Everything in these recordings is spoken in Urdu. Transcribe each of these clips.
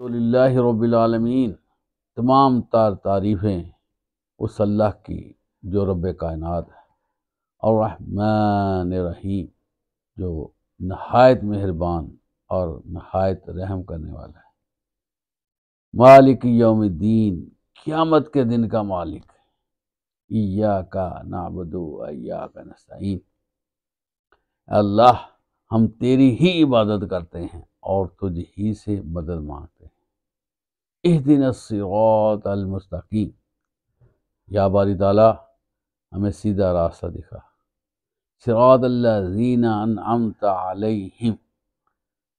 للہ رب العالمین، تمام تعریفیں اس اللہ کی جو رب کائنات ہے، اور رحمن رحیم جو نہایت مہربان اور نہایت رحم کرنے والا ہے۔ مالک یوم الدین، قیامت کے دن کا مالک ہے۔ ایاک نعبد و ایاک نستعین، اللہ ہم تیری ہی عبادت کرتے ہیں اور تجھ ہی سے مدد مانگتے ہیں۔ اہدنا الصراط المستقیم، یا باری تعالیٰ ہمیں سیدھا راستہ دکھا۔ صراط الذین انعمت علیہم،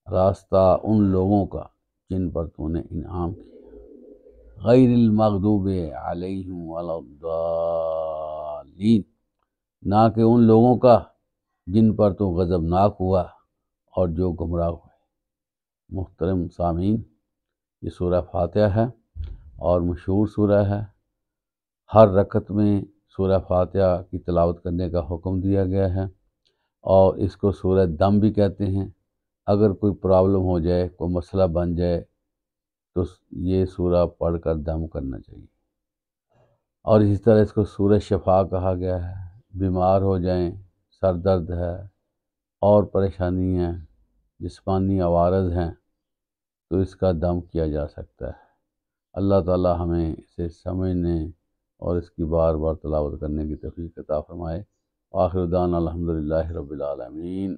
راستہ ان لوگوں کا جن پر تو نے انعام کیا۔ غیر المغضوب علیہم ولا الضالین، نہ کہ ان لوگوں کا جن پر تو غضبناک ہوا اور جو گمراہ ہوئے۔ محترم سامعین، یہ سورہ فاتحہ ہے اور مشہور سورہ ہے۔ ہر رکعت میں سورہ فاتحہ کی تلاوت کرنے کا حکم دیا گیا ہے، اور اس کو سورہ دم بھی کہتے ہیں۔ اگر کوئی پرابلم ہو جائے، کوئی مسئلہ بن جائے، تو یہ سورہ پڑھ کر دم کرنا چاہیے۔ اور اسی طرح اس کو سورہ شفا کہا گیا ہے۔ بیمار ہو جائیں، سر درد ہے اور پریشانی ہیں، جسمانی عوارض ہیں، تو اس کا دم کیا جا سکتا ہے۔ اللہ تعالی ہمیں اسے سمجھنے اور اس کی بار بار تلاوت کرنے کی توفیق عطا فرمائے۔ آخر دعوانا الحمدللہ رب العالمین۔